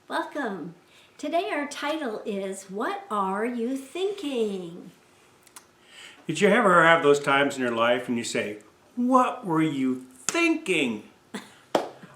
Welcome. Today our title is, What Are You Thinking? Did you ever have those times in your life and you say, what were you thinking?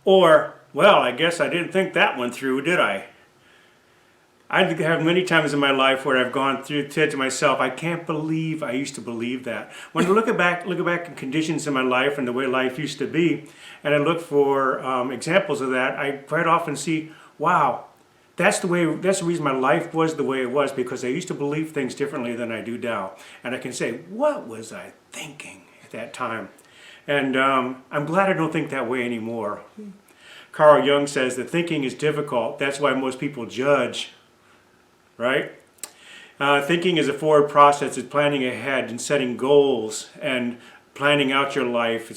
Or, well, I guess I didn't think that one through, did I? I have many times in my life where I've gone through, said to myself, I can't believe I used to believe that. When I look back at conditions in my life and the way life used to be, and I look for examples of that, I quite often see, wow, that's the reason my life was the way it was, because I used to believe things differently than I do now. And I can say, what was I thinking at that time? And I'm glad I don't think that way anymore. Carl Jung says that thinking is difficult. That's why most people judge, right? Thinking is a forward process. It's planning ahead and setting goals and planning out your life.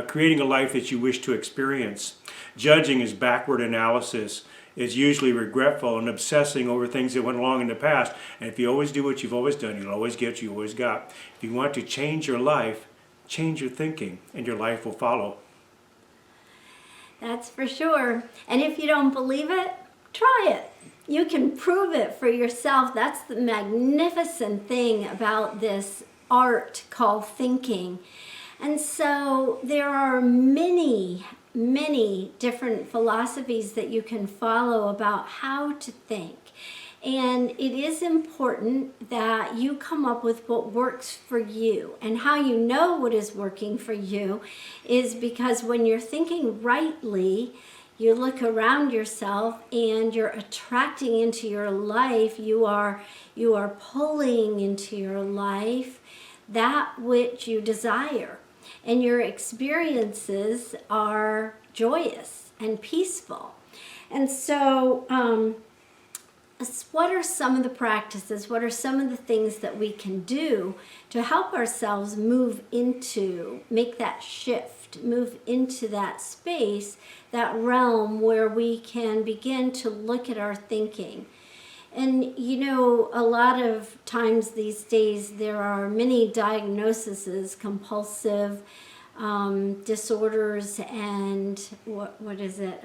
Creating a life that you wish to experience. Judging is backward analysis. It's usually regretful and obsessing over things that went wrong in the past. And if you always do what you've always done, you'll always get what you always got. If you want to change your life, change your thinking, and your life will follow. That's for sure. And if you don't believe it, try it. You can prove it for yourself. That's the magnificent thing about this art called thinking. And so there are many different philosophies that you can follow about how to think. And it is important that you come up with what works for you. And how you know what is working for you is because when you're thinking rightly, you look around yourself and you're attracting into your life, you are pulling into your life that which you desire. And your experiences are joyous and peaceful. And so, what are some of the practices? What are some of the things that we can do to help ourselves make that shift, move into that space, that realm where we can begin to look at our thinking? And you know, a lot of times these days there are many diagnoses, compulsive disorders, and what is it?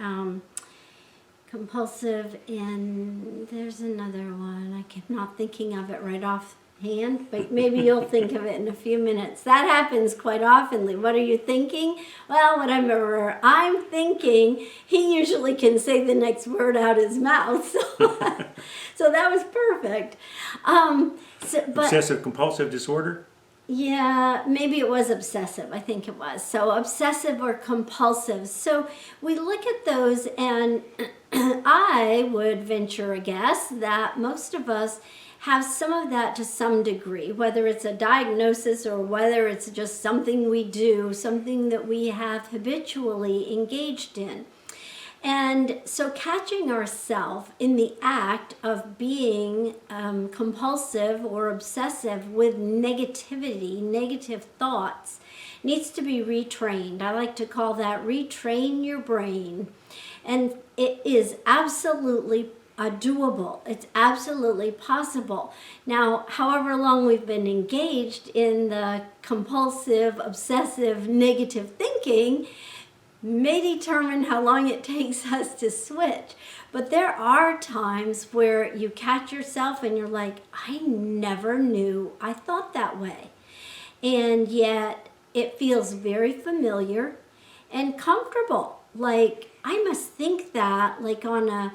Compulsive, and there's another one. I'm not thinking of it right offhand, but maybe you'll think of it in a few minutes. That happens quite often. What are you thinking? Well, whatever I'm thinking, he usually can say the next word out his mouth. So that was perfect. Obsessive compulsive disorder? Yeah, maybe it was obsessive. I think it was. So obsessive or compulsive. So we look at those, and I would venture a guess that most of us have some of that to some degree, whether it's a diagnosis or whether it's just something we do, something that we have habitually engaged in. And so catching ourselves in the act of being compulsive or obsessive with negativity, negative thoughts, needs to be retrained. I like to call that retrain your brain. And it is absolutely doable. It's absolutely possible. Now, however long we've been engaged in the compulsive, obsessive, negative thinking may determine how long it takes us to switch. But there are times where you catch yourself and you're like, I never knew I thought that way. And yet it feels very familiar and comfortable. Like, I must think that like on a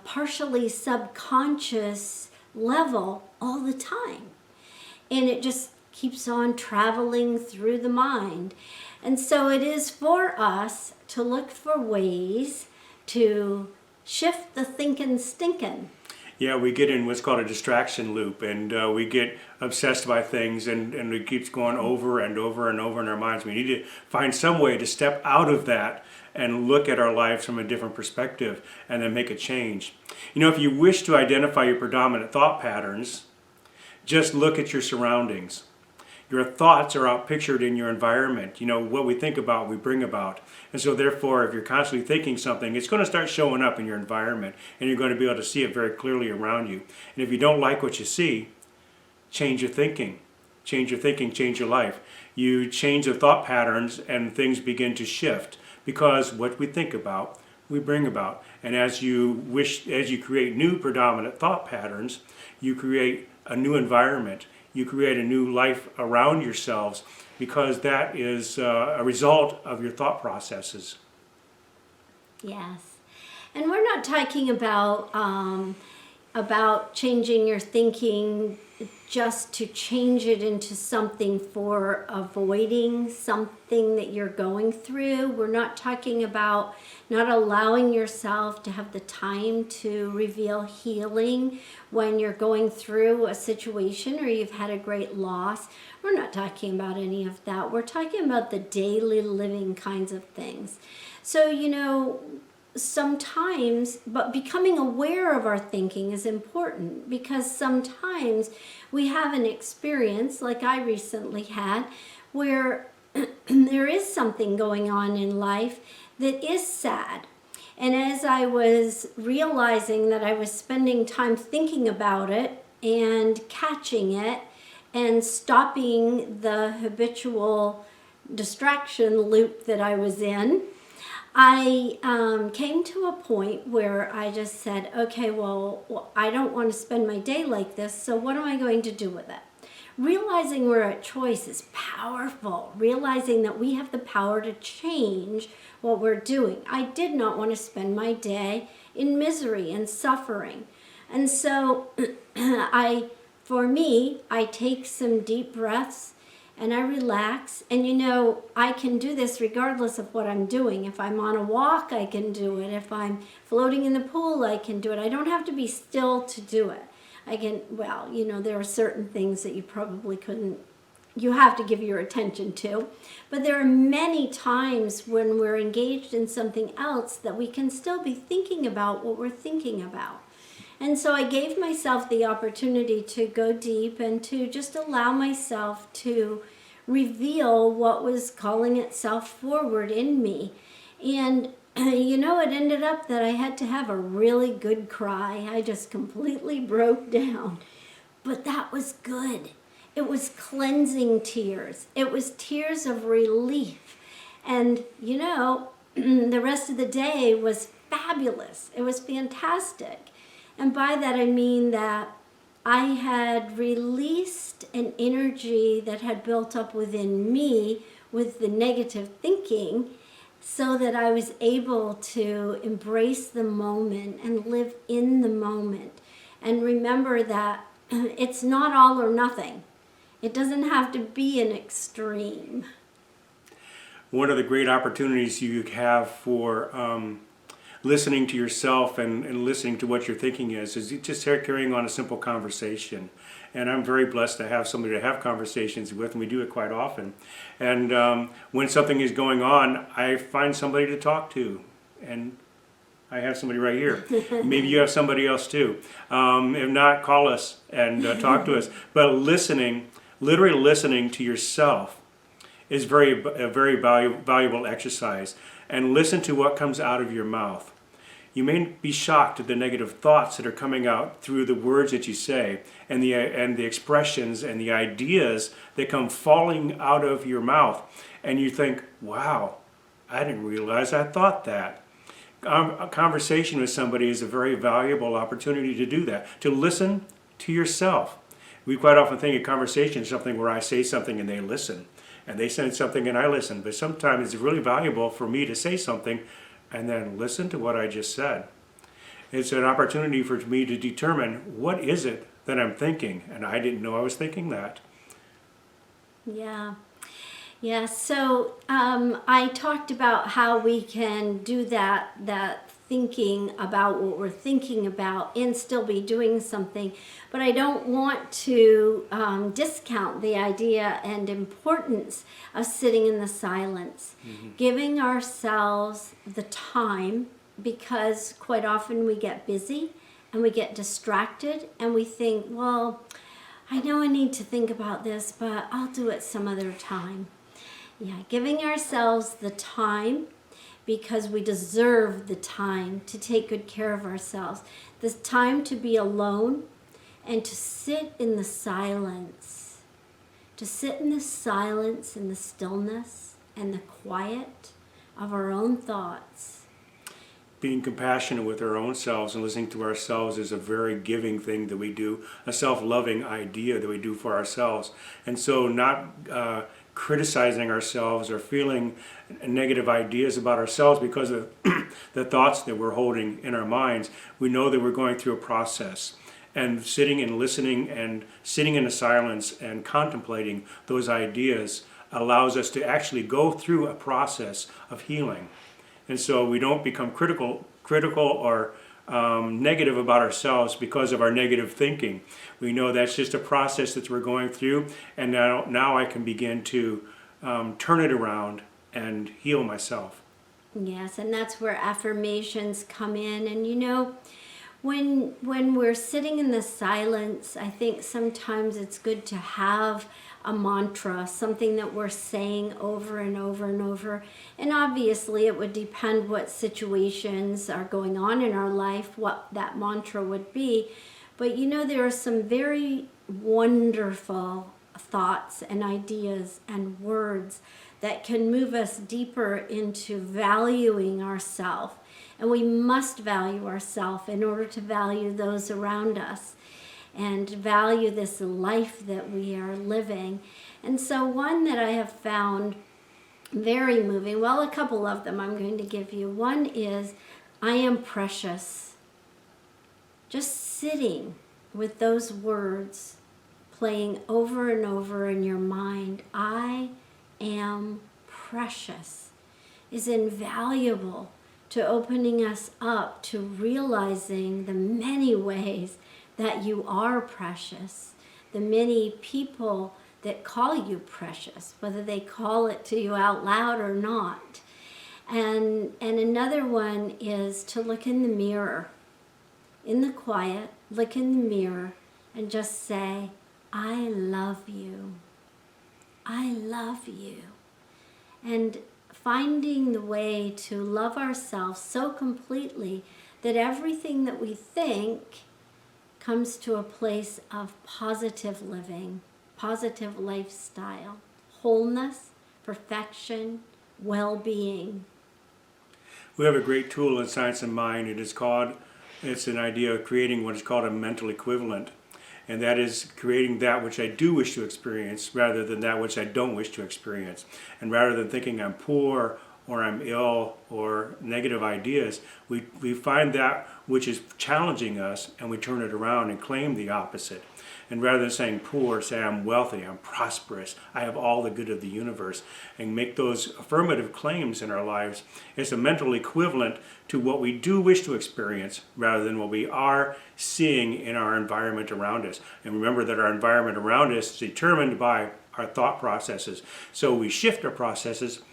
partially subconscious level all the time. And it just keeps on traveling through the mind. And so it is for us to look for ways to shift the thinking stinking. Yeah, we get in what's called a distraction loop, and we get obsessed by things, and it keeps going over and over and over in our minds. We need to find some way to step out of that and look at our lives from a different perspective and then make a change. You know, if you wish to identify your predominant thought patterns, just look at your surroundings. Your thoughts are outpictured in your environment. You know, what we think about, we bring about. And so therefore, if you're constantly thinking something, it's going to start showing up in your environment, and you're going to be able to see it very clearly around you. And if you don't like what you see, change your thinking. Change your thinking, change your life. You change the thought patterns and things begin to shift, because what we think about, we bring about. And as you create new predominant thought patterns, you create a new environment. You create a new life around yourselves, because that is a result of your thought processes. Yes. And we're not talking about changing your thinking just to change it into something for avoiding something that you're going through. We're not talking about not allowing yourself to have the time to reveal healing when you're going through a situation or you've had a great loss. We're not talking about any of that. We're talking about the daily living kinds of things. So, sometimes, but becoming aware of our thinking is important, because sometimes we have an experience like I recently had where there is something going on in life that is sad. And as I was realizing that I was spending time thinking about it and catching it and stopping the habitual distraction loop that I was in, I came to a point where I just said, okay, well, I don't want to spend my day like this, so what am I going to do with it? Realizing we're at choice is powerful. Realizing that we have the power to change what we're doing. I did not want to spend my day in misery and suffering. And so for me, I take some deep breaths and I relax. And I can do this regardless of what I'm doing. If I'm on a walk, I can do it. If I'm floating in the pool, I can do it. I don't have to be still to do it. I can, there are certain things that you probably couldn't, you have to give your attention to. But there are many times when we're engaged in something else that we can still be thinking about what we're thinking about. And so I gave myself the opportunity to go deep and to just allow myself to reveal what was calling itself forward in me. And it ended up that I had to have a really good cry. I just completely broke down. But that was good. It was cleansing tears. It was tears of relief. And, the rest of the day was fabulous. It was fantastic. And by that I mean that I had released an energy that had built up within me with the negative thinking, so that I was able to embrace the moment and live in the moment. And remember that it's not all or nothing. It doesn't have to be an extreme. One of the great opportunities you have for listening to yourself and listening to what your thinking is just carrying on a simple conversation. And I'm very blessed to have somebody to have conversations with, and we do it quite often. And when something is going on, I find somebody to talk to. And I have somebody right here. Maybe you have somebody else too. If not, call us and talk to us. But literally listening to yourself is a very valuable exercise. And listen to what comes out of your mouth. You may be shocked at the negative thoughts that are coming out through the words that you say, and the expressions and the ideas that come falling out of your mouth. And you think, wow, I didn't realize I thought that. A conversation with somebody is a very valuable opportunity to do that, to listen to yourself. We quite often think a conversation is something where I say something and they listen, and they say something and I listen. But sometimes it's really valuable for me to say something and then listen to what I just said. It's an opportunity for me to determine, what is it that I'm thinking? And I didn't know I was thinking that. Yeah. Yeah, so I talked about how we can do that thinking about what we're thinking about and still be doing something. But I don't want to discount the idea and importance of sitting in the silence, giving ourselves the time, because quite often we get busy and we get distracted and we think, well, I know I need to think about this, but I'll do it some other time. Yeah, giving ourselves the time, because we deserve the time to take good care of ourselves. The time to be alone and to sit in the silence. To sit in the silence and the stillness and the quiet of our own thoughts being compassionate with our own selves and listening to ourselves is a very giving thing that we do, a self-loving idea that we do for ourselves. And so not criticizing ourselves or feeling negative ideas about ourselves because of the thoughts that we're holding in our minds, we know that we're going through a process. And sitting and listening and sitting in the silence and contemplating those ideas allows us to actually go through a process of healing. And so we don't become critical or negative about ourselves because of our negative thinking. We know that's just a process that we're going through, and now I can begin to turn it around and heal myself. Yes, and that's where affirmations come in. And you know, when we're sitting in the silence, I think sometimes it's good to have a mantra, something that we're saying over and over and over. And obviously it would depend what situations are going on in our life, what that mantra would be. But you know, there are some very wonderful thoughts and ideas and words that can move us deeper into valuing ourselves. And we must value ourselves in order to value those around us and value this life that we are living. And so one that I have found very moving, well, a couple of them I'm going to give you. One is, I am precious. Just sitting with those words playing over and over in your mind, I am precious, is invaluable to opening us up to realizing the many ways that you are precious, the many people that call you precious, whether they call it to you out loud or not. And another one is to look in the mirror, in the quiet, look in the mirror and just say, I love you. I love you. And finding the way to love ourselves so completely that everything that we think comes to a place of positive living, positive lifestyle, wholeness, perfection, well-being. We have a great tool in Science of Mind. It's an idea of creating what is called a mental equivalent. And that is creating that which I do wish to experience rather than that which I don't wish to experience. And rather than thinking I'm poor or I'm ill or negative ideas, we find that which is challenging us and we turn it around and claim the opposite. And rather than saying poor, say I'm wealthy, I'm prosperous, I have all the good of the universe, and make those affirmative claims in our lives. It's a mental equivalent to what we do wish to experience rather than what we are seeing in our environment around us. And remember that our environment around us is determined by our thought processes. So we shift our processes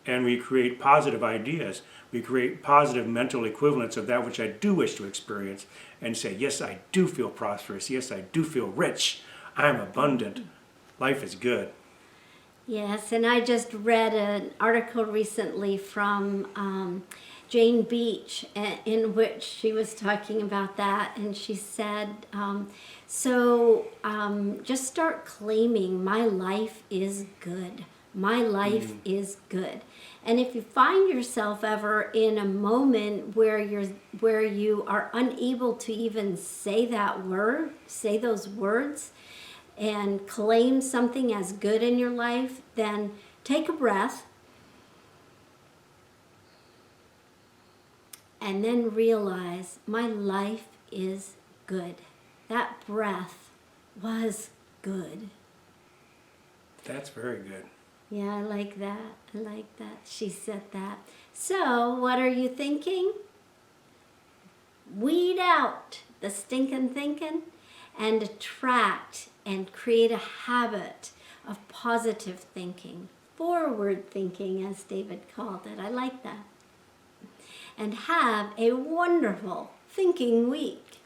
and we create positive ideas. We create positive mental equivalents of that which I do wish to experience and say, yes, I do feel prosperous. Yes, I do feel rich. I'm abundant. Life is good. Yes, and I just read an article recently from Jane Beach in which she was talking about that, and she said, just start claiming my life is good. My life is good. And if you find yourself ever in a moment where you are unable to even say those words, and claim something as good in your life, then take a breath and then realize my life is good. That breath was good. That's very good. Yeah, I like that. I like that. She said that. So, what are you thinking? Weed out the stinking thinking and attract and create a habit of positive thinking, forward thinking, as David called it. I like that. And have a wonderful thinking week.